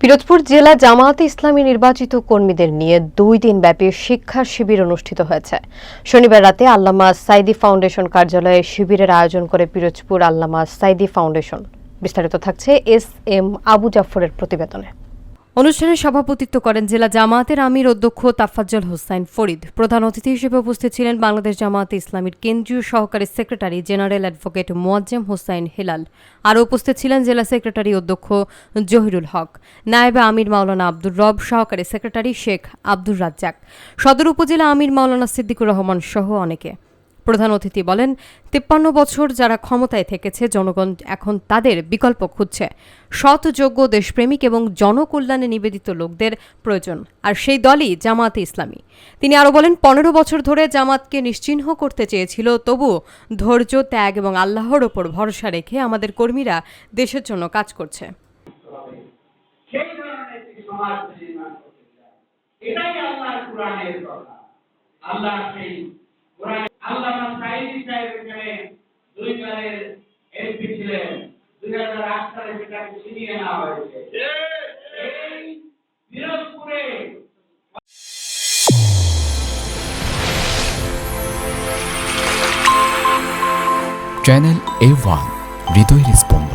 পিরোজপুর জেলা জামায়াতে ইসলামী নির্বাচিত কর্মীদের নিয়ে 2 দিনব্যাপী শিক্ষা শিবির অনুষ্ঠিত হয়েছে। শনিবার রাতে আল্লামা সাঈদী ফাউন্ডেশন কার্যালয়ে শিবিরের আয়োজন করে পিরোজপুর আল্লামা সাঈদী ফাউন্ডেশন। বিস্তারিত থাকছে এস.এম. আবু জাফরের প্রতিবেদনে। অনুষ্ঠানে সভাপতিত্ব করেন জেলা জামায়াতের আমির অধ্যক্ষ তাফাজ্জল হোসাইন ফরিদ। প্রধান অতিথি হিসেবে উপস্থিত ছিলেন বাংলাদেশ জামায়াতে ইসলামীর কেন্দ্রীয় সহকারী secretary general advocate Moazzem Hossain Helal. আরও উপস্থিত ছিলেন জেলা সেক্রেটারি অধ্যক্ষ জহিরুল হক, নায়েবে আমির মাওলানা আব্দুর রব, সহকারী সেক্রেটারি শেখ আব্দুর রাজ্জাক, সদর উপজেলা আমির মাওলানা সিদ্দিকুর রহমান সহ অনেকে। প্রধান অতিথি বলেন, 53 বছর যারা ক্ষমতায় থেকেছে, জনগণ এখন তাদের বিকল্প খুঁজছে। সৎ, যোগ্য, দেশপ্রেমিক এবং জনকল্যাণে নিবেদিত লোকদের প্রয়োজন, আর সেই দলই জামায়াতে ইসলামী। তিনি আরও বলেন, 15 বছর ধরে জামাতকে নিশ্চিহ্ন করতে চেয়েছিল, তবু ধৈর্য, ত্যাগ এবং আল্লাহর ওপর ভরসা রেখে আমাদের কর্মীরা দেশের জন্য কাজ করছে। আল্লামা সাঈদী সাহেব এখানে 2 বারের এমপি ছিলেন। 2008 সালে সেটাকে ছিনিয়ে নেওয়া হয়েছে। এই পিরোজপুরে চ্যানেল A1 হৃদয়ের স্পন্দন।